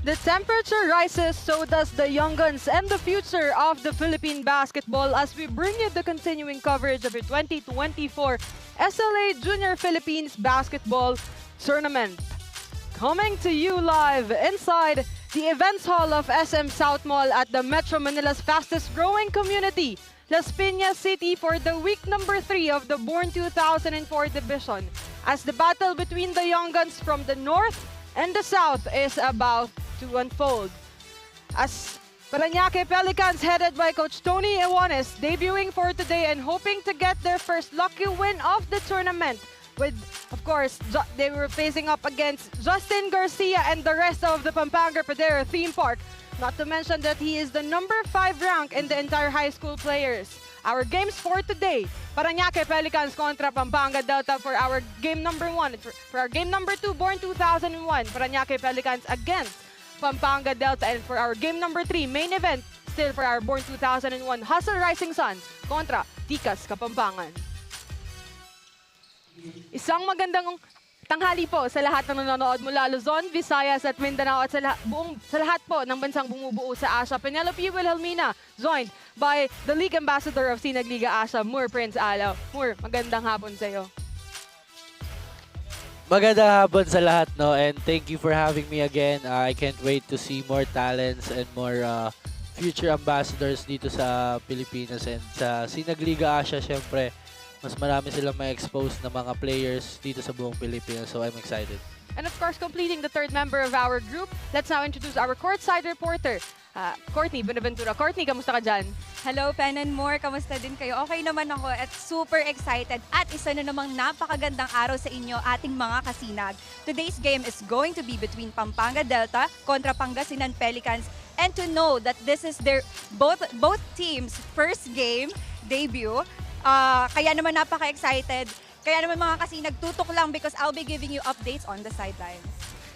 The temperature rises, so does the young guns and the future of the Philippine basketball as we bring you the continuing coverage of the 2024 SLA Junior Philippines Basketball Tournament. Coming to you live inside the events hall of SM SOUTHMALL at the Metro Manila's fastest growing community, LASPIñas City, for the week number 3 of the BORN2004 division, as the battle between the young guns from the north and the south is about to unfold. As Parañaque Pelicans, headed by Coach Tony Ewanes, debuting for today and hoping to get their first lucky win of the tournament. With, of course, they were facing up against Justin Garcia and the rest of the Pampanga Padero theme park. Not to mention that he is the number 5 rank in the entire high school players. Our games for today, Parañaque Pelicans contra Pampanga Delta for our game number 1. For our game number 2, BORN2001, Parañaque Pelicans against Pampanga Delta. And for our game number 3, main event, still for our BORN2001, Hustle Rising Suns kontra Tikas Kapampangan. Isang magandang tanghali po sa lahat ng nanonood mula Luzon, Visayas at Mindanao at sa lahat po ng bansang bumubuo sa Asia. Penelope Wilhelmina, joined by the League Ambassador of SINAG Liga ASYA, Moore Prince Alaw. Moore, magandang hapon sa iyo. Magandang hapon sa lahat, no? And thank you for having me again. I can't wait to see more talents and more future ambassadors dito sa Pilipinas and sa SINAG Liga ASYA, syempre. Mas marami silang ma-expose na mga players dito sa buong Pilipinas, so I'm excited. And of course, completing the third member of our group, let's now introduce our courtside reporter, Courtney Buenaventura. Courtney, kamusta ka dyan? Hello, Pen and More. Kamusta din kayo? Okay naman ako at super excited. At isa na namang napakagandang araw sa inyo, ating mga kasinag. Today's game is going to be between Pampanga Delta kontra Pangasinan Pelicans. And to know that this is their both teams' first game debut, kaya naman napaka-excited. Kaya naman mga kasinag, tutok lang because I'll be giving you updates on the sidelines.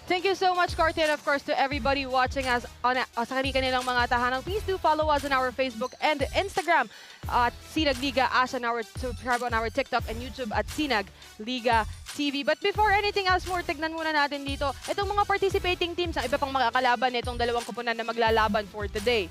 Thank you so much, Courtney, and of course to everybody watching us sa kanilang mga tahanang. Please do follow us on our Facebook and Instagram at SINAG Liga ASYA, and subscribe on our TikTok and YouTube at SINAG Liga TV. But before anything else more, tignan muna natin dito itong mga participating teams ang iba pang makakalaban nitong dalawang koponan na maglalaban for today.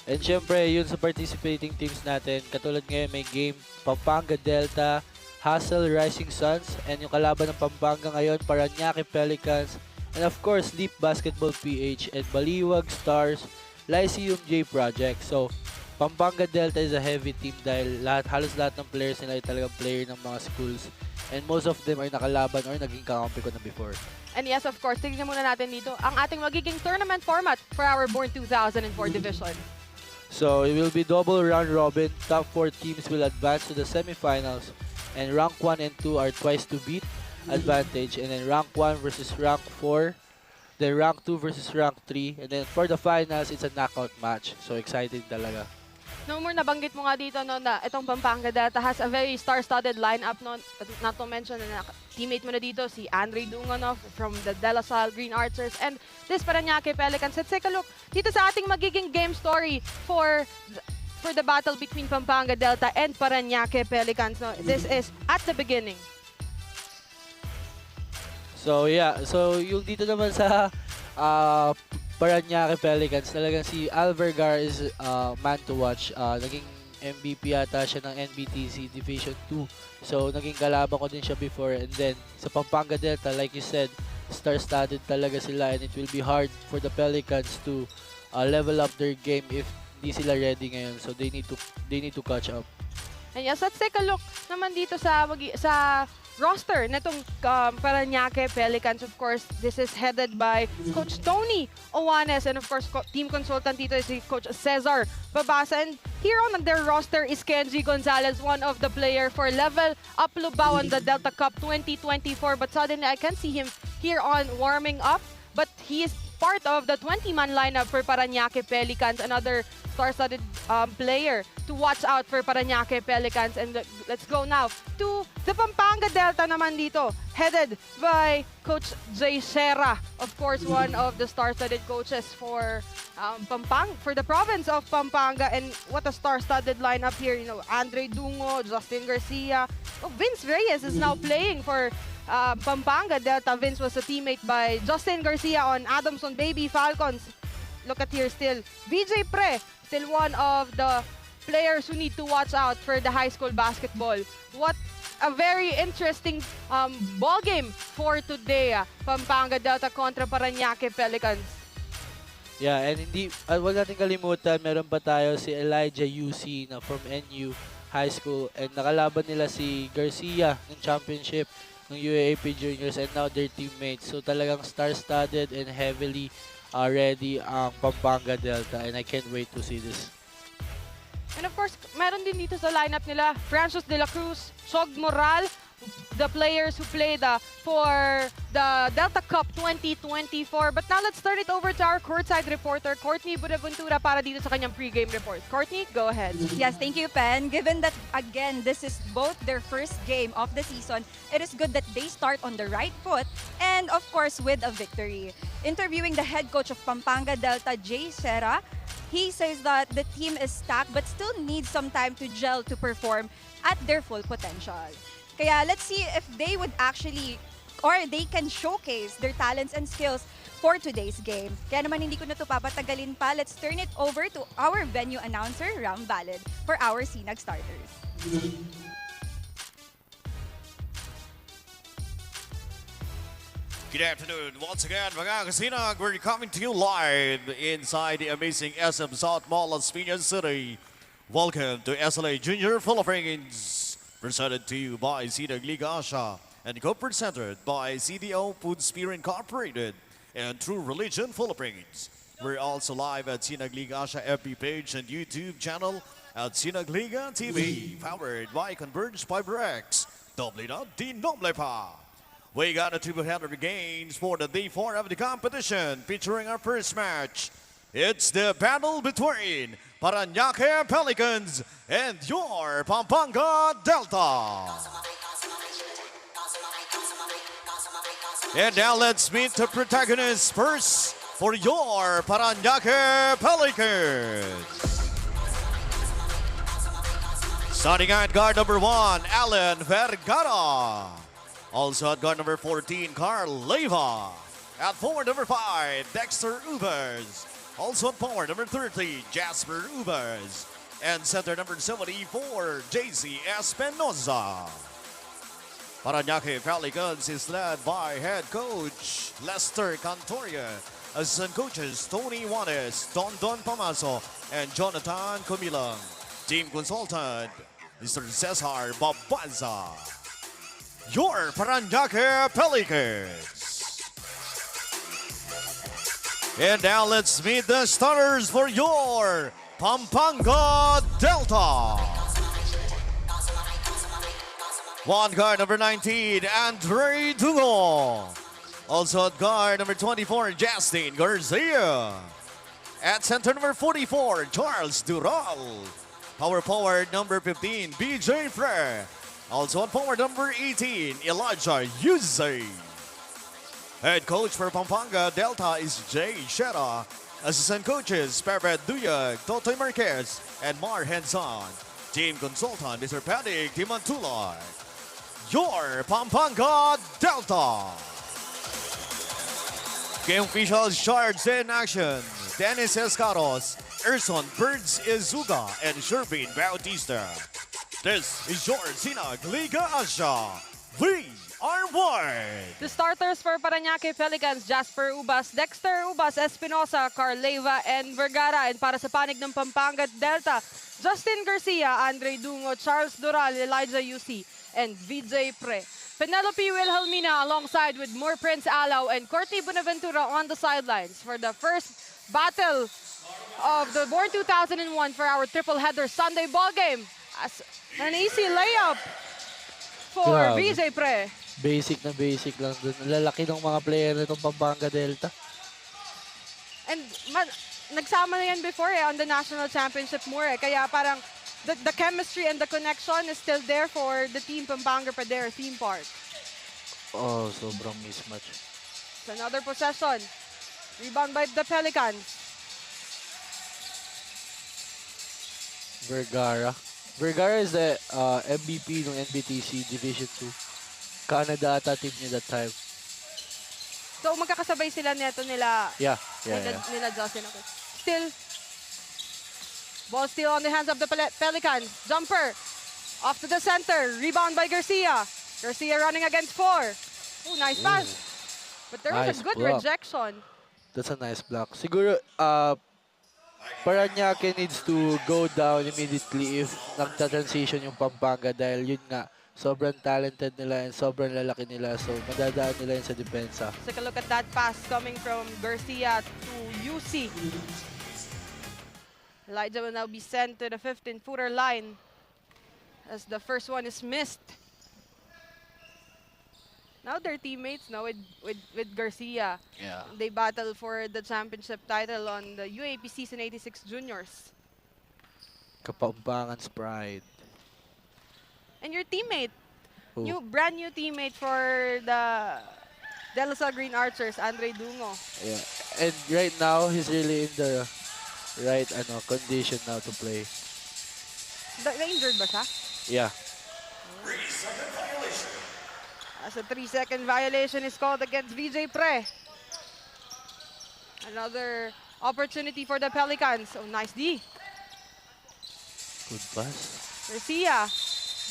And syempre, yun sa participating teams natin, katulad ngayon may game Pampanga Delta, Hustle Rising Suns, and yung kalaban ng Pampanga ngayon, Parañaque Pelicans, and of course, Leap Basketball PH and Baliwag Stars, Lyceum J Project. So, Pampanga Delta is a heavy team dahil halos lahat ng players nila ay talagang player ng mga schools. And most of them ay nakalaban or naging kakampi ko na before. And yes, of course, tignan muna natin dito ang ating magiging tournament format for our BORN2004 division. So, it will be double round robin. Top 4 teams will advance to the semifinals. And rank 1 and 2 are twice to beat advantage. And then rank 1 versus rank 4. Then rank 2 versus rank 3. And then for the finals, it's a knockout match. So, exciting talaga. No more, nabanggit mo nga dito no, na itong Pampanga Delta has a very star-studded lineup. No? Not to mention na teammate mo na dito, si Andre Dunganov from the De La Salle Green Archers. And this Parañaque Pelicans. Let's take a look dito sa ating magiging game story for the battle between Pampanga Delta and Parañaque Pelicans. No? This is at the beginning. So, yeah. So, yung dito naman sa Parañaque Pelicans, talagang si Alvergar is man to watch. Naging MVP yata siya ng NBTC Division 2. So, naging kalaban ko din siya before. And then, sa Pampanga Delta, like you said, star-studded talaga sila. And it will be hard for the Pelicans to level up their game if hindi sila ready ngayon. So they need to catch up. And yes, let's take a look naman dito sa roster netong Parañaque Pelicans. Of course, this is headed by Coach Tony Owanes, and of course, team consultant dito is si Coach Cesar Babasa. And here on their roster is Kenji Gonzalez, one of the player for Level Up Lubao on the Delta Cup 2024. But suddenly, I can see him here on warming up. But he is part of the 20-man lineup for Parañaque Pelicans, another star-studded player to watch out for Parañaque Pelicans. And let's go now to the Pampanga Delta naman dito, headed by Coach Jay Serra. Of course, one of the star-studded coaches for for the province of Pampanga. And what a star-studded lineup here. You know, Andre Dungo, Justin Garcia. Oh, Vince Reyes is now playing for Pampanga Delta. Vince was a teammate by Justin Garcia on Adamson Baby Falcons. Look at here still. VJ Pre, still one of the players who need to watch out for the high school basketball. What a very interesting ball game for today. Pampanga Delta kontra Parañaque Pelicans. Yeah, and wag natin kalimutan, meron pa tayo si Elijah UC na from NU High School, and nakalaban nila si Garcia ng championship ng UAAP Juniors, and now their teammates. So talagang star-studded and heavily ready ang Pampanga Delta, and I can't wait to see this. And of course, meron din dito sa lineup nila Francis De La Cruz, Chog Moral, the players who played for the Delta Cup 2024. But now let's turn it over to our courtside reporter, Courtney Budaventura, para dito sa kanyang pregame report. Courtney, go ahead. Yes, thank you, Pen. Given that, again, this is both their first game of the season, it is good that they start on the right foot and, of course, with a victory. Interviewing the head coach of Pampanga Delta, Jay Serra, he says that the team is stacked but still needs some time to gel to perform at their full potential. Kaya let's see if they would actually, or they can showcase their talents and skills for today's game. Kaya naman hindi ko na ito papatagalin pa. Let's turn it over to our venue announcer, Ram Valid, for our SINAG starters. Good afternoon. Once again, mga kasinag, we're coming to you live inside the amazing SM SOUTHMALL, LASPIñAS City. Welcome to SLA Junior Philippines, presented to you by SINAG Liga ASYA and co-presented by CDO Food Sphere Incorporated and True Religion Philippines. We're also live at SINAG Liga ASYA FB page and YouTube channel at SINAG Liga TV, powered by Converge Fiber X. Doble na, di noble pa. We got a two-header games for the day 4 of the competition, featuring our first match. It's the battle between Parañaque Pelicans and your Pampanga Delta. And now let's meet the protagonists first for your Parañaque Pelicans. Starting at guard number 1, Alan Vergara. Also at guard number 14, Carl Leyva. At forward number 5, Dexter Ubers. Also at forward number 30, Jasper Ubers. And center number 74, JC Espinoza. Parañaque Pelicans is led by head coach Lester Cantoria. Assistant coaches Tony Juanes, Don Pamaso, and Jonathan Comilang. Team consultant, Mr. Cesar Babanza. Your Parañaque Pelicans. And now let's meet the starters for your Pampanga Delta. One guard number 19, Andre Dungo. Also at guard number 24, Justin Garcia. At center number 44, Charles Dural. Power forward number 15, BJ Frey. Also at forward number 18, Elijah Yuzay. Head coach for Pampanga Delta is Jay Shera. Assistant coaches, Pepe Duyag, Totoy Marquez, and Mar Henson. Team consultant, Mr. Patrick Timantulay. Your Pampanga Delta. Game officials charged in action. Dennis Escaros, Erson Birds Izuga, and Shervin Bautista. This is your SINAG Liga ASYA. We are board. The starters for Parañaque Pelicans, Jasper Ubas, Dexter Ubas, Espinosa, Carleva, and Vergara. And para sa panig ng Pampanga Delta, Justin Garcia, Andre Dungo, Charles Doral, Elijah UC, and VJ Pre. Penelope Wilhelmina alongside with Moore Prince Alao and Courtney Bonaventura on the sidelines for the first battle of the BORN2001 for our triple-header Sunday ball game. As an easy layup for Grabe. VJ Pre. Basic na basic lang dun. Lalaki ng mga player nitong Pampanga Delta. And nagsama na yan before on the national championship more. Kaya parang the chemistry and the connection is still there for the team Pampanga Pradera theme park. Oh, sobrang mismatch. So another possession. Rebound by the Pelicans. Vergara. Vergara is the MVP ng NBTC Division 2. Canada ata team niya that time. So magkakasabay sila nito nila nila Justin. Okay. Still, ball still on the hands of the Pelicans. Jumper off to the center. Rebound by Garcia. Garcia running against 4. Oh, nice pass. But there was Nice a good block. rejection. That's a nice block. Siguro, Parañaque needs to go down immediately if nagta-transition yung Pampanga dahil yun nga, sobrang talented nila and sobrang lalaki nila. So, madadaan nila yun sa depensa. Take a look at that pass coming from Garcia to UC. Elijah will now be sent to the 15-footer line as the first one is missed. Now their teammates now with Garcia. Yeah. They battle for the championship title on the UAP Season 86 Juniors. Kapampangan's pride. And your teammate, Who? brand new teammate for the De La Salle Green Archers, Andre Dungo. Yeah. And right now, he's really in the right condition now to play. Injured ba siya? Yeah. As a 3-second violation is called against VJ Pre. Another opportunity for the Pelicans. Oh, nice D. Good pass. Garcia,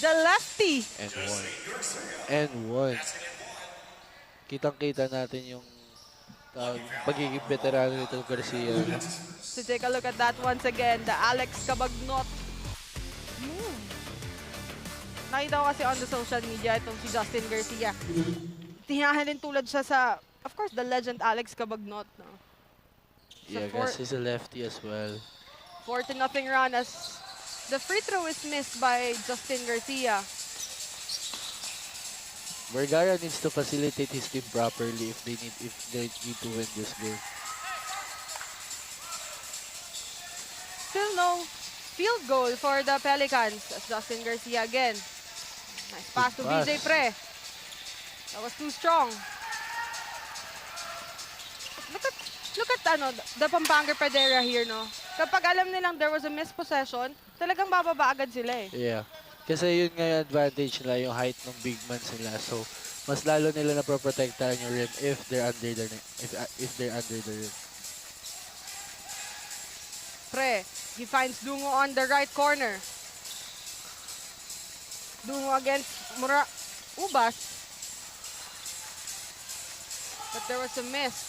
the lefty. And one. And one. Kitang-kita natin yung pagiging veterano nito Garcia. To take a look at that once again, the Alex Cabagnot move. Nakita ko kasi on the social media itong si Justin Garcia. Tinahalin tulad siya sa, of course, the legend Alex Cabagnot. No? Yeah, guys, he's a lefty as well. 4-0 run as the free throw is missed by Justin Garcia. Vergara needs to facilitate his team properly if they need to win this game. Still no field goal for the Pelicans as Justin Garcia again. Nice pass to pass. VJ Pre. That was too strong. Look at the Pampanga Pradera here, no? Kapag alam nilang there was a missed possession, talagang bababa agad sila eh. Yeah. Kasi yun nga yung advantage nila, yung height ng big man nila. So, mas lalo nila na protektahan yung rim if they're under the rim. Pre, he finds Dungo on the right corner. Dungo against Ubas. But there was a miss.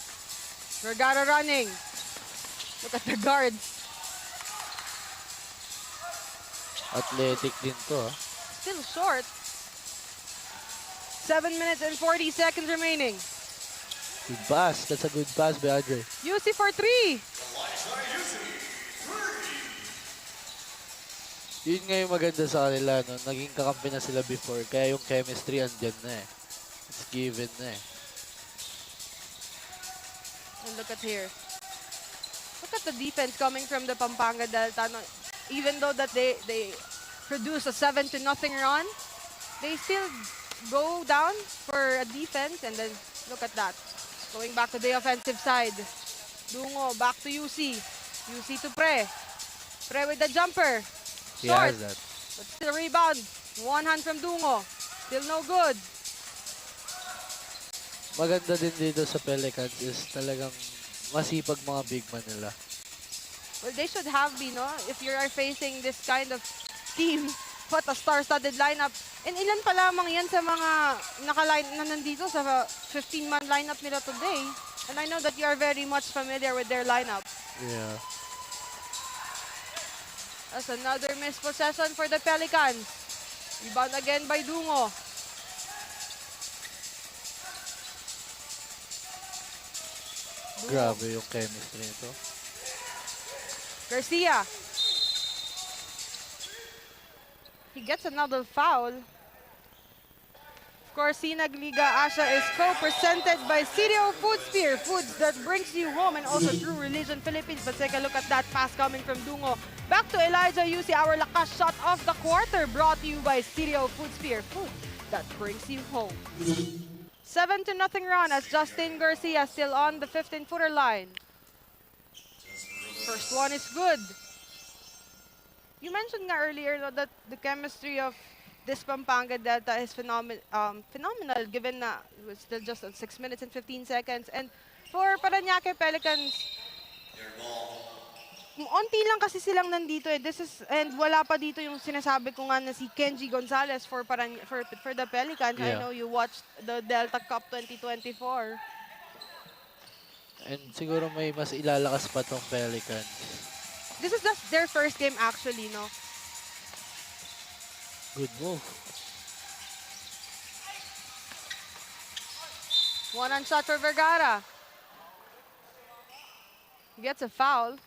Vergara running. Look at the guards. Athletic din to, ha? Still short. 7 minutes and 40 seconds remaining. Good pass. That's a good pass by Andre. UC for 3. Yun nga yung maganda sa kanila, no? Naging kakampi na sila before, kaya yung chemistry andyan na eh. It's given na eh. And look at here. Look at the defense coming from the Pampanga Delta. No, even though that they produce a 7-0 run, they still go down for a defense, and then look at that. Going back to the offensive side. Dungo back to UC. UC to Pre. Pre with the jumper. He Short, has that. but still rebound. One hand from Dungo. Still no good. Maganda din dito sa Pelicans is talagang masipag mga big man nila. Well, they should have been, no? If you are facing this kind of team, What a star-studded lineup. And ilan pa lamang yan sa mga nakaline na nandito sa 15-man lineup nila today. And I know that you are very much familiar with their lineup. Yeah. That's another missed possession for the Pelicans. Rebound again by Dungo. Grabe yung chemistry nito. Garcia. He gets another foul. Of course, SINAG Liga ASYA is co-presented by CDO Foodsphere, foods that brings you home, and also True Religion Philippines. But take a look at that pass coming from Dungo. Back to Elijah Yusi, our lakas shot of the quarter, brought to you by CDO Foodsphere, food that brings you home. 7-0 run as Justin Garcia still on the 15-footer line. First one is good. You mentioned nga earlier that the chemistry of this Pampanga Delta is phenomenal given na it was still just 6 minutes and 15 seconds. And for Parañaque Pelicans, onti lang kasi silang nandito eh. And wala pa dito yung sinasabi ko nga na si Kenji Gonzalez for the Pelicans. Yeah. I know you watched the Delta Cup 2024. And siguro may mas ilalakas pa tong Pelicans. This is just their first game actually, no? Good move. One-on shot for Vergara. Gets a foul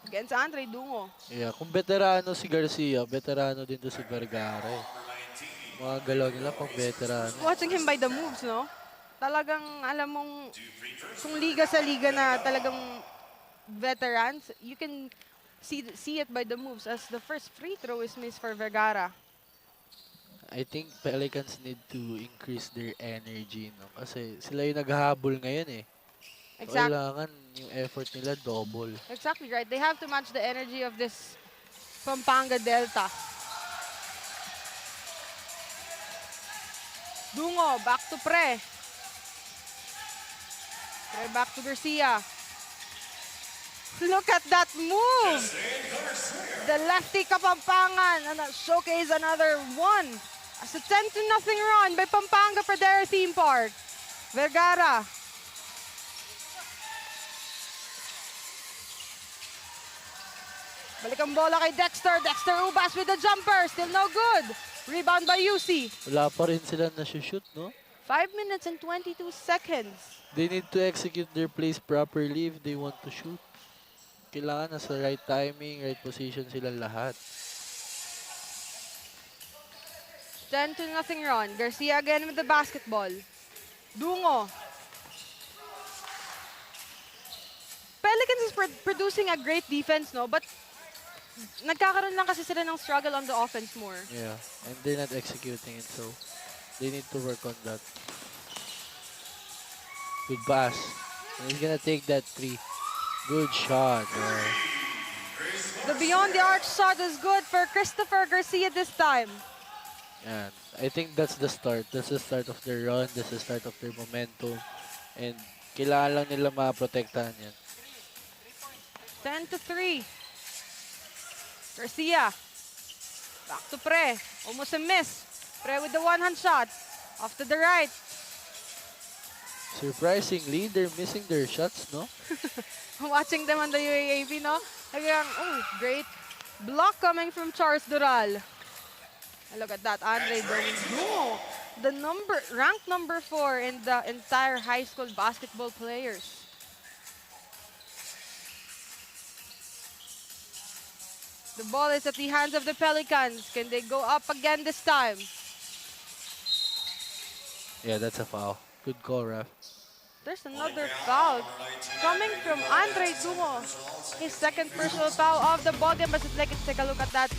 against Andre Dungo. Yeah, kung veterano si Garcia, veterano din to si Vergara. Mga galaw nila pang veterano. Watching him by the moves, no? Talagang alam mong kung liga sa liga na talagang veterans, you can see it by the moves as the first free throw is missed for Vergara. I think Pelicans need to increase their energy, no? Kasi sila yung naghahabol ngayon eh. Exactly. Kailangan yung effort nila double. Exactly right. They have to match the energy of this Pampanga Delta. Dungo, back to Pre. Pre back to Garcia. Look at that move! The lefty Kapampangan and showcase another one. As a 10-0 run by Pampanga for their theme park. Vergara. Balik ang bola kay Dexter. Dexter Ubas with the jumper. Still no good. Rebound by UC. Wala pa rin sila na-shoot, no? 5 minutes and 22 seconds. They need to execute their plays properly if they want to shoot. Kailangan nasa right timing, right position sila lahat. 10-0 run. Garcia again with the basketball. Dungo. Pelicans is producing a great defense, no? But nagkakaroon lang kasi sila ng struggle on the offense more. Yeah, and they're not executing it, so they need to work on that. Good pass. And he's gonna take that three. Good shot. The beyond the arc shot is good for Christopher Garcia this time. And I think that's the start. That's the start of their run. That's the start of their momentum. And kailangan lang nila maprotektahan yan. 10-3. Garcia. Back to Pre. Almost a miss. Pre with the one-hand shot. Off to the right. Surprisingly, they're missing their shots, no? Watching them on the UAAP, no? Talagang, oh, great block coming from Charles Dural. And look at that, Andre Dungo. The ranked number 4 in the entire high school basketball players. The ball is at the hands of the Pelicans. Can they go up again this time? Yeah, that's a foul. Good call, ref. There's another foul coming from Andre Dungo. His second personal foul of the ball game. But let's take a look at that.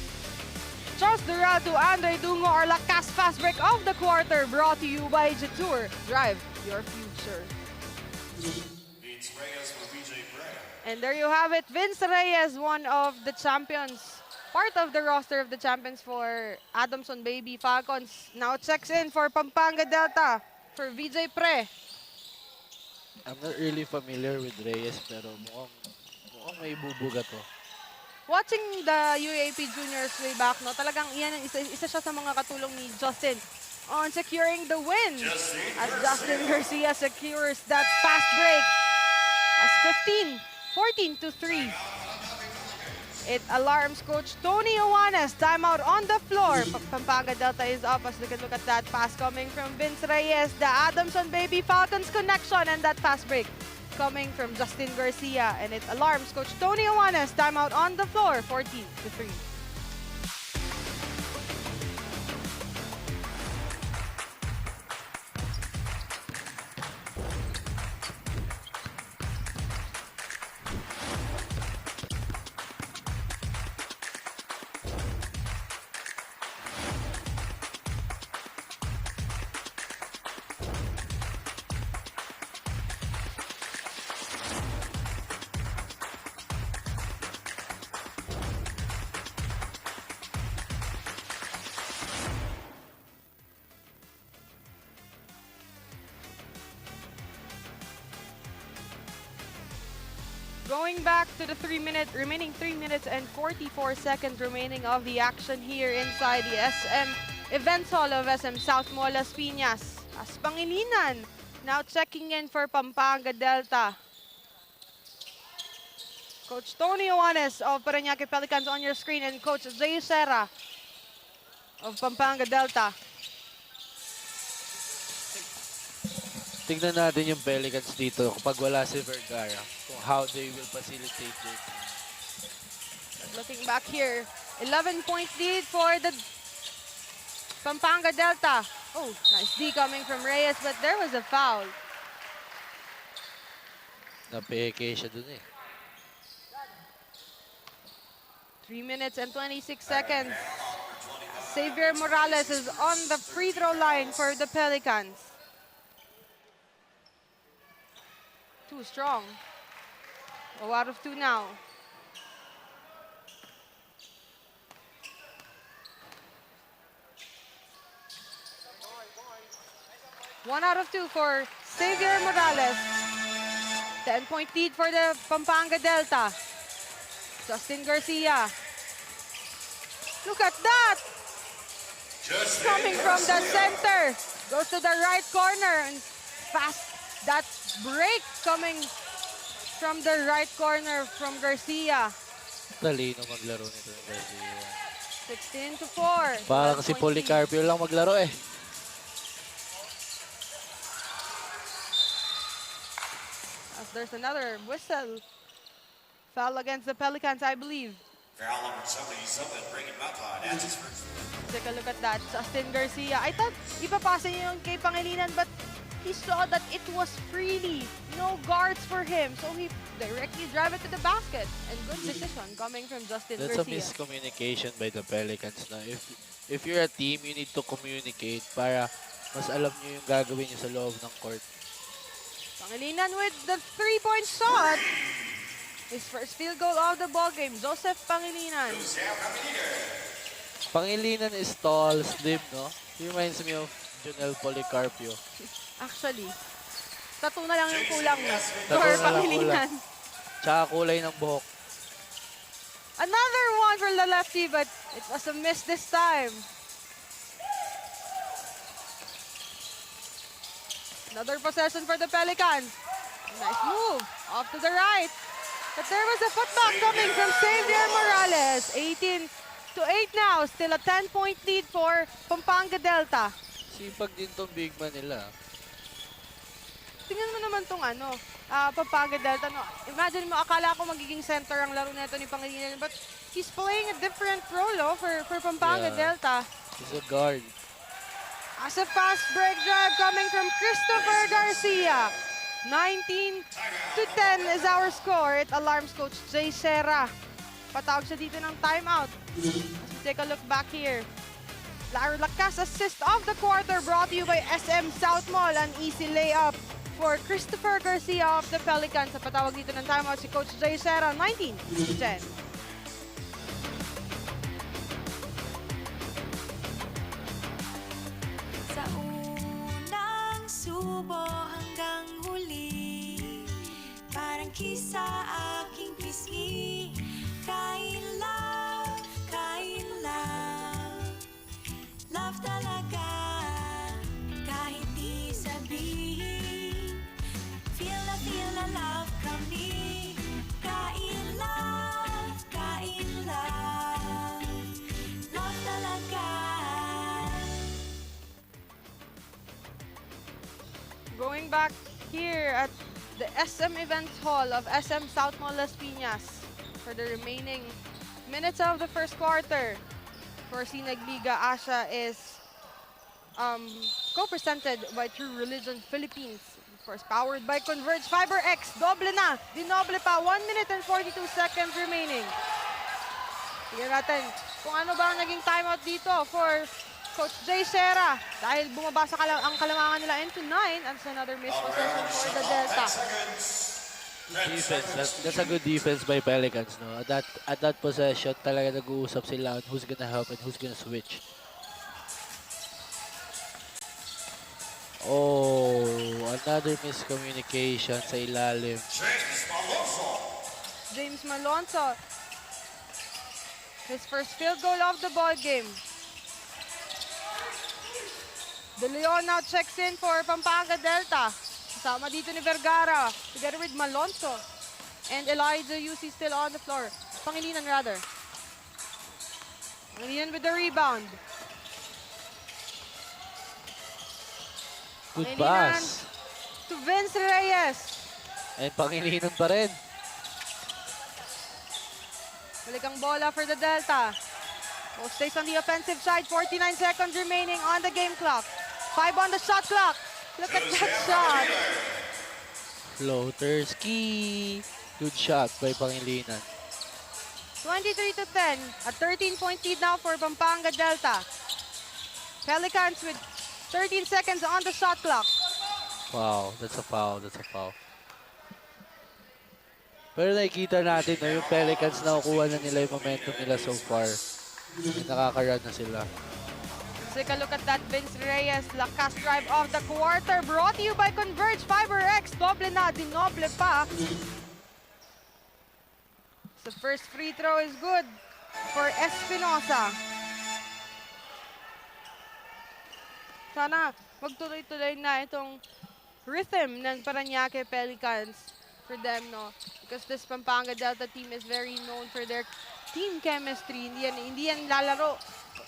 Charles Dural to Andre Dungo, our lakas fast break of the quarter, brought to you by Jetour. Drive your future. And there you have it. Vince Reyes, one of the champions, part of the roster of the champions for Adamson Baby Falcons, now checks in for Pampanga Delta for VJ Pre. I'm not really familiar with Reyes, pero mukhang may bubuga to. watching the UAP juniors way back, no, talagang iyan ang isa siya sa mga katulong ni Justin on securing the win. As Justin Garcia secures that fast break as 14-3. It alarms Coach Tony Owanes. Timeout on the floor. Pampanga Delta is up as they can look at that pass coming from Vince Reyes. The Adamson Baby Falcons connection and that fast break coming from Justin Garcia. And it alarms Coach Tony Owanes. Timeout on the floor. 14-3. Going back to the remaining 3 minutes and 44 seconds remaining of the action here inside the SM Events Hall of SM SOUTHMALL LASPIñas. As Pangilinan now checking in for Pampanga Delta. Coach Tony Owanes of Parañaque Pelicans on your screen and Coach Jay Serra of Pampanga Delta. Tignan natin yung Pelicans dito kapag wala si Vergara, kung how they will facilitate their team. Looking back here, 11-point lead for the Pampanga Delta. Oh, nice D coming from Reyes, but there was a foul. Napeke siya dun eh. 3 minutes and 26 seconds. Xavier Morales is on the free throw line for the Pelicans. Too strong. 0 out of 2 now. One out of 2 for Xavier Morales. 10-point lead for the Pampanga Delta. Justin Garcia. Look at that! Coming from the center. Goes to the right corner. And fast. That break coming from the right corner from Garcia. Talino maglaro nito ng Garcia. 16-4. Parang si Policarpio lang maglaro eh. As there's another whistle. Foul against the Pelicans, I believe. Foul number 77, bringing Mata. That's his first. Take a look at that. Justin Garcia. I thought ipapasa niya yung kay Pangilinan, but he saw that it was freely. No guards for him. So he directly drive it to the basket. And good decision coming from Justin That's a Garcia. miscommunication by the Pelicans na. If you're a team, you need to communicate para mas alam nyo yung gagawin nyo sa loob ng court. Pangilinan with the 3-point shot. His first field goal of the ball game. Joseph Pangilinan. Pangilinan is tall, slim, no? He reminds me of Jonel Policarpio. Actually, tattoo na lang yung kulang na Tattoo for na lang Pangilinan. Tsaka kulay ng buhok. Another one for the lefty, but it was a miss this time. Another possession for the Pelicans. Nice move. Off to the right. But there was a putback coming from Xavier Morales. 18-8 now. Still a 10-point lead for Pampanga Delta. Sipag din tong big man nila. Tingnan mo naman tong Pampanga Delta. No? Imagine mo, akala ko magiging center ang laro nito ni Pangilinan. But he's playing a different role for Pampanga Delta. He's a guard. As a fast break drive coming from Christopher Garcia. 19-10 is our score. It alarms Coach Jay Serra. Patawag siya dito ng timeout. As we take a look back here. Laro Lakas assist of the quarter brought to you by SM SOUTHMALL. An easy layup for Christopher Garcia of the Pelicans. Sa patawag dito ng timeout si Coach Jay Serra. 19-10. Sa unang subo hanggang huli, parang kisa aking pisngi, kailan going back here at the SM Events Hall of SM SOUTHMALL LASPIñas for the remaining minutes of the first quarter for SINAG Liga ASYA is co-presented by True Religion Philippines. Of course, powered by Converge Fiber X. Doble na. Dinoble pa. 1 minute and 42 seconds remaining. Tignan natin kung ano ba ang naging timeout dito for Coach Jay Serra. Dahil bumabasa ang kalamangan nila into 9. And it's another missed possession for the Delta. Defense, that's a good defense by Pelicans, no? At that possession, talaga nag-uusap sila on who's gonna help and who's gonna switch. Oh, another miscommunication sa ilalim. James Malonzo. His first field goal of the ball game. De Leon now checks in for Pampanga Delta. Kasama dito ni Vergara, together with Malonzo. And Elijah UC still on the floor. Pangilinan rather. Pangilinan with the rebound. Good Pangilinan pass. to Vince Reyes. And Pangilinan pa rin. Balik ang bola for the Delta. Both stays on the offensive side. 49 seconds remaining on the game clock. 5 on the shot clock. Look at that shot. Floater ski. Good shot by Pangilinan. 23-10. A 13-point lead now for Pampanga Delta. Pelicans with 13 seconds on the shot clock. Wow, that's a foul. That's a foul. Pero nakikita natin na yung Pelicans nakukuha na nila yung momentum nila so far. Nakaka-run na sila. Take a look at that Vince Reyes, lakas drive of the quarter, brought to you by Converge Fiber X. Doble na, dinoble pa. The first free throw is good for Espinosa. Sana magtuloy-tuloy na itong rhythm ng Parañaque Pelicans for them, no? Because this Pampanga Delta team is very known for their team chemistry. Hindi yan lalaro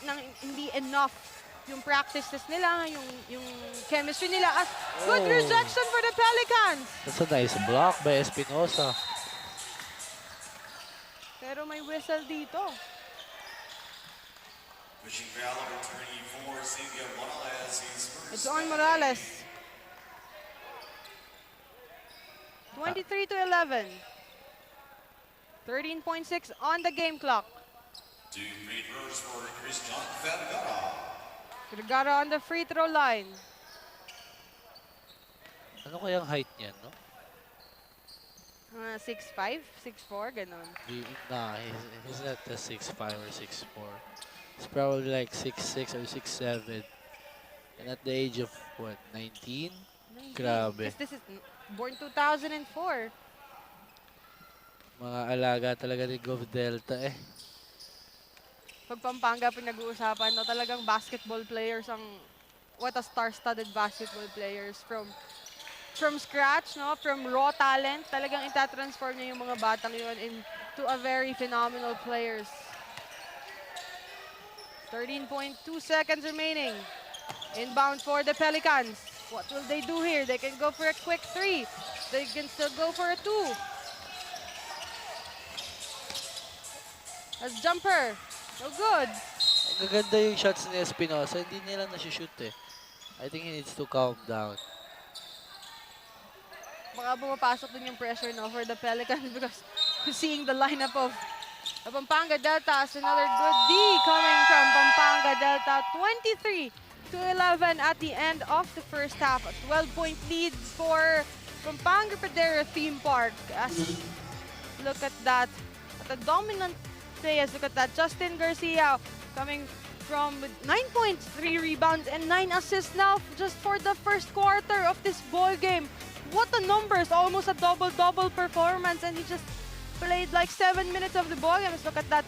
ng hindi enough yung practices nila, yung chemistry nila. As good rejection for the Pelicans. That's a nice block by Espinosa. Pero may whistle dito. It's on Morales. 23-11. 13.6 on the game clock. 2 free throws for Christian Vergara. Vergara on the free throw line. Ano kayang height niyan, no? 6'5", 6'4", ganon. Nah, he's not the 6'5 or 6'4. He's probably like 6'6 or 6'7. And at the age of, what, 19? Grabe. Because this is born 2004. Mga alaga talaga ni Gov Delta eh. Pag Pampanga pinag-uusapan, no, talagang basketball players ang, what a star-studded basketball players from scratch, no, from raw talent, talagang itatransform niya yung mga batang yun into a very phenomenal players. 13.2 seconds remaining. Inbound for the Pelicans. What will they do here? They can go for a quick 3. They can still go for a 2. As jumper. No good. Gaganda yung shots ni Espinosa. Hindi nila nasushoot eh. I think he needs to calm down. Baka bumapasok din yung pressure, no, for the Pelicans because seeing the lineup of the Pampanga Delta as another good D coming from Pampanga Delta. 23-11 at the end of the first half. A 12-point lead for Pampanga Padera Theme Park. As look at that. At the dominant players, look at that. Justin Garcia coming from 9 points, 3 rebounds, and 9 assists now just for the first quarter of this ball game. What a numbers! Almost a double-double performance, and he just played like 7 minutes of the ball game. Let's look at that.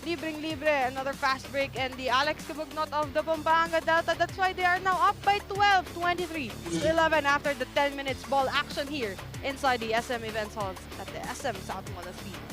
Libreng-libre, another fast break, and the Alex Cabugnot of the Pampanga Delta. That's why they are now up by 12, 23-11 after the 10 minutes ball action here inside the SM Events Hall at the SM SOUTHMALL LASPIñas.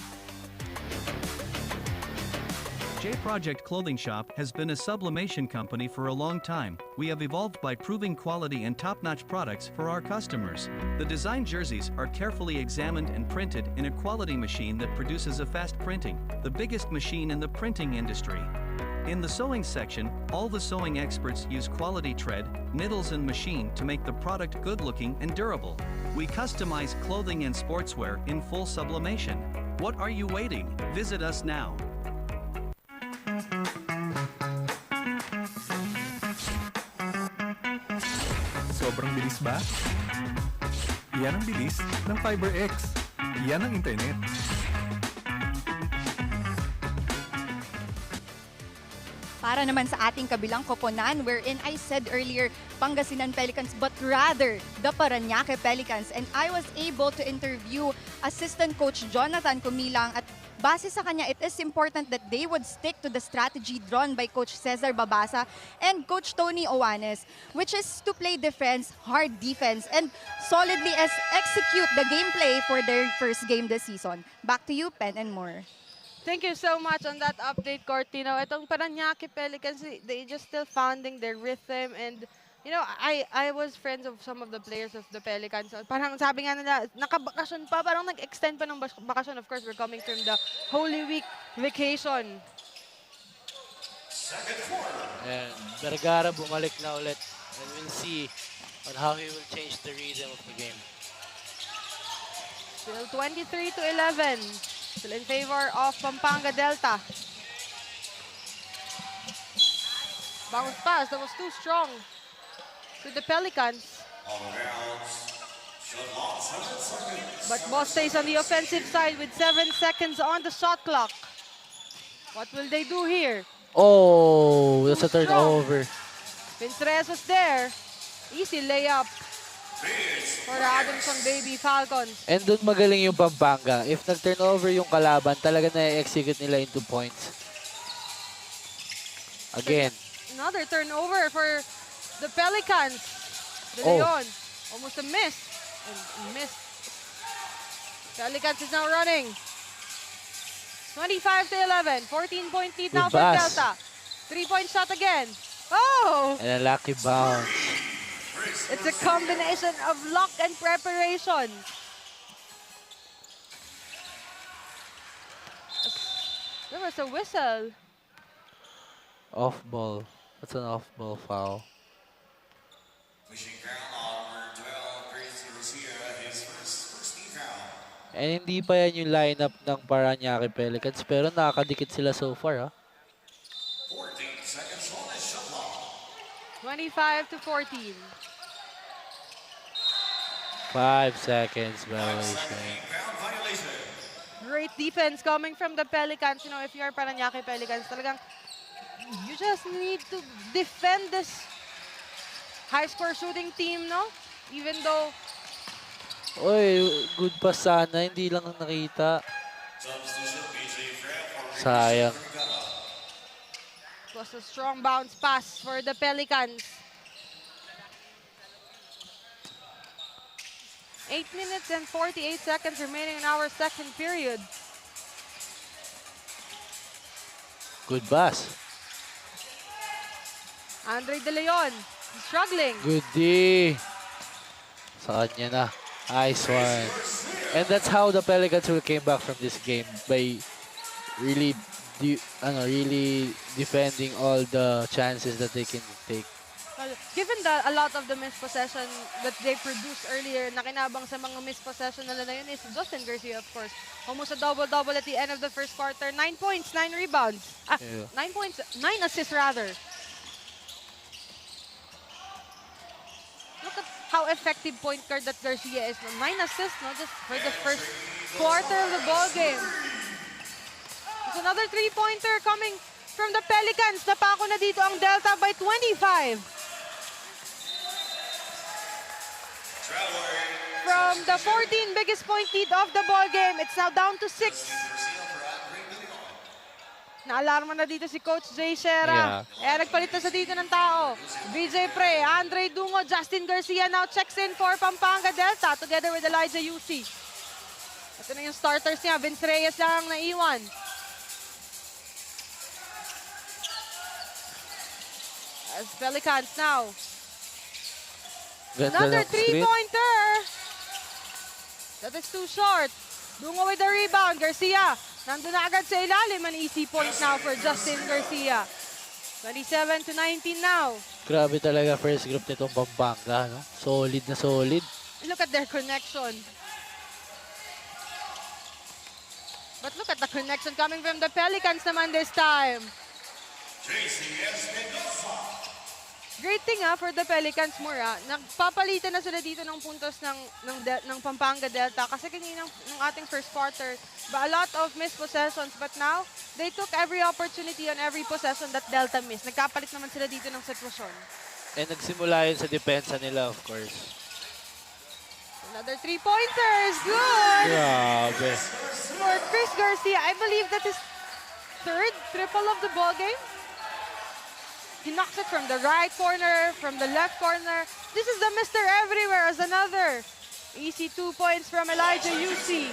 J Project Clothing Shop has been a sublimation company for a long time. We have evolved by proving quality and top-notch products for our customers. The design jerseys are carefully examined and printed in a quality machine that produces a fast printing, the biggest machine in the printing industry. In the sewing section, all the sewing experts use quality thread, needles and machine to make the product good-looking and durable. We customize clothing and sportswear in full sublimation. What are you waiting? Visit us now. Sobrang bilis ba? Yan ang bilis ng FiberX. Yan ang internet. Para naman sa ating kabilang koponan, wherein I said earlier, Pangasinan Pelicans, but rather the Parañaque Pelicans. And I was able to interview assistant coach Jonathan Cumilang at base sa kanya, it is important that they would stick to the strategy drawn by Coach Cesar Babasa and Coach Tony Owanes, which is to play defense, hard defense, and solidly execute the gameplay for their first game this season. Back to you, Pen and Moore. Thank you so much on that update, Cortino. Itong Parañaque Pelicans, they just still finding their rhythm, and you know, I was friends of some of the players of the Pelicans. Parang sabi nga nila, nakabakasyon pa, parang nag-extend pa ng bakasyon. Of course, we're coming from the Holy Week vacation. And Vergara bumalik na ulit. And we'll see on how he will change the rhythm of the game. Still 23-11. Still in favor of Pampanga Delta. Bounce pass, that was too strong to the Pelicans. But Boss stays on the offensive side with 7 seconds on the shot clock. What will they do here? Oh, that's a turnover. Vince Reyes was there. Easy layup for the Adamson Baby Falcons. And doon magaling yung Pampanga. If nag-turnover yung kalaban, talaga na-execute nila into points. Again. Another turnover for the Pelicans. De Oh. Leon, almost a miss. And missed. Pelicans is now running. 25-11. 14-point lead now for pass. Delta. 3-point shot again. Oh! And a lucky bounce. It's a combination of luck and preparation. There was a whistle. Off ball. That's an off ball foul. And hindi pa yan yung lineup ng Parañaque Pelicans, pero nakakadikit sila so far, ha? 25-14. 5 seconds violation. Great defense coming from the Pelicans. You know, if you're Parañaque Pelicans, talagang you just need to defend this high-score shooting team, no? Even though Oy, good pass sana, hindi lang nakita. Sayang. it was a strong bounce pass for the Pelicans. 8 minutes and 48 seconds remaining in our second period. Good pass. Andre De Leon struggling. Good D. Sa kanya na. Nice one. And that's how the Pelicans will came back from this game, by really really defending all the chances that they can take. Well, given that a lot of the missed possession that they produced earlier, nakinabang sa mga missed possession nila na yun is Justin Garcia, of course. Almost a double-double at the end of the first quarter. 9 points, 9 rebounds. Yeah. 9 points, 9 assists rather. Look at how effective point guard that Garcia is. 9 assists, no, just for the first quarter of the ball game. There's another 3-pointer coming from the Pelicans. Napako na dito ang Delta by 25. From the 14 biggest point lead of the ball game, it's now down to 6. Naalarma na dito si Coach Jay Shera. Nagpalit na sa dito ng tao. VJ Pre, Andre Dungo, Justin Garcia now checks in for Pampanga Delta together with Elijah UC. Ito na yung starters niya. Vince Reyes lang naiwan. As Pelicans now. Ganda Another ng screen. three-pointer. That is too short. Dungo with the rebound. Garcia. Nandun na agad sa ilalim. An easy point now for Justin Garcia. 27-19 now. Grabe talaga first group nitong Pampanga, no? Solid na solid. Look at their connection. But look at the connection coming from the Pelicans naman this time. Great thing for the Pelicans, Mura. Nagpapalitan na sila dito ng puntos ng Pampanga Delta kasi kanina ng ating first quarter, a lot of missed possessions, but now they took every opportunity on every possession that Delta missed. Nagkapalit naman sila dito ng sitwasyon. And nagsimula yun sa depensa nila, of course. Another three-pointer is good! Grabe. For Chris Garcia, I believe that is third triple of the ball game. He knocks it from the right corner, from the left corner. This is the Mr. Everywhere as another. Easy 2 points from Elijah UC.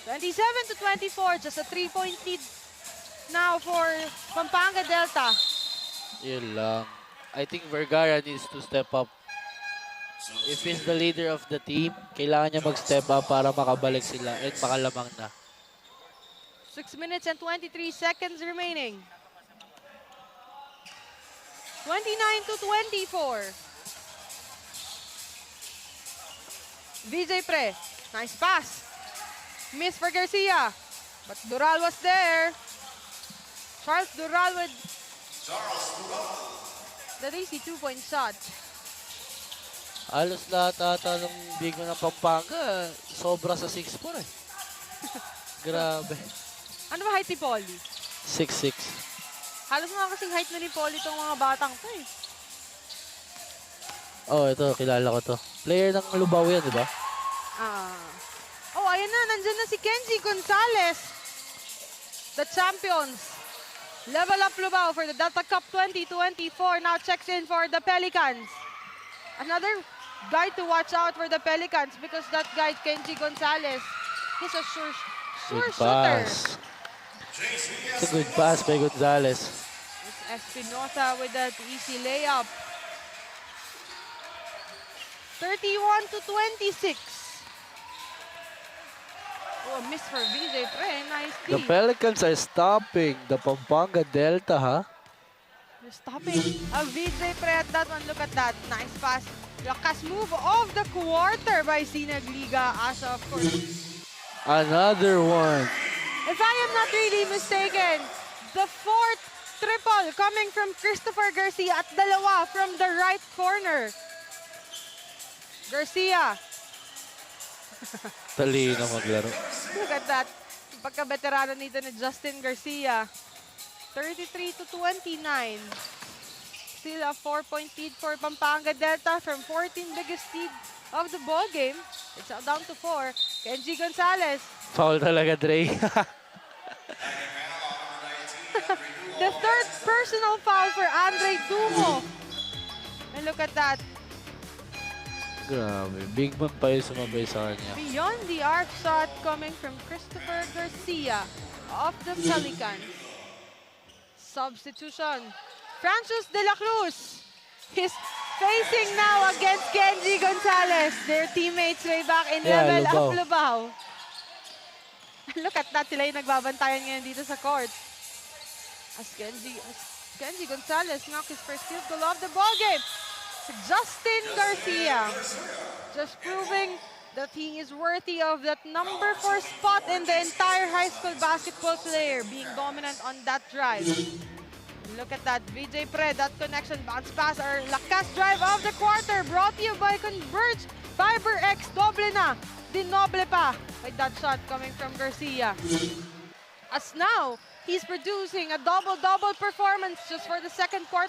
27-24, just a 3-point lead now for Pampanga Delta. Yun lang. I think Vergara needs to step up. If he's the leader of the team, kailangan niya mag-step up para makabalik sila at makalamang na. 6 minutes and 23 seconds remaining. 29-24. VJ Pre, nice pass. Miss for Garcia, but Dural was there. Charles Dural with the easy 2-point shot. Halos lahat ata ng big man ng Pampanga, sobra sa 6'4" eh. Grabe. Ano ba height ni Polly? 6'6". Halos mga kasing height na ni Polly itong mga batang to eh. Oh, ito, kilala ko to. Player ng Lubao yan, di ba? Oh, ayan na, nandyan na si Kenji Gonzalez. The champions. Level up Lubao for the Delta Cup 2024. Now checks in for the Pelicans. Another guy to watch out for the Pelicans because that guy, Kenji Gonzalez, he's a sure Good shooter. pass. It's a good pass by Gonzalez. It's Espinosa with that easy layup. 31-26. Oh, a miss for VJ Pre. Nice The D. Pelicans are stopping the Pampanga Delta, ha? They're stopping a VJ Pre at that one. Look at that. Nice pass. Lakas move of the quarter by SINAG Liga ASYA, of course. Another one. If I am not really mistaken, the fourth triple coming from Christopher Garcia at dalawa from the right corner. Garcia. Talino maglaro. Look at that. Pagka-veterano nito ni Justin Garcia. 33-29. Still a 4-point lead for Pampanga Delta from 14 biggest lead of the ball game. It's down to 4. Kenji Gonzalez. Foul talaga, Dre. The third personal foul for Andre Dumo. And look at that. Grabe. Big man pa yung sumabay sa kanya. Beyond the arc shot coming from Christopher Garcia of the Pelicans. Substitution. Francis De La Cruz. He's facing now against Kenji Gonzalez. Their teammates way back in level up Lubao. Look at that. Sila yung nagbabantayan ngayon dito sa court. As Kenji Gonzalez knocked his first field goal of the ball game. Justin Garcia just proving that he is worthy of that number 4 spot in the entire high school basketball player, being dominant on that drive. Look at that, VJ Pre, that connection, bounce pass, or lakas drive of the quarter, brought to you by Converge Fiber X, doble na, dinoble pa by that shot coming from Garcia. As now, he's producing a double-double performance just for the second quarter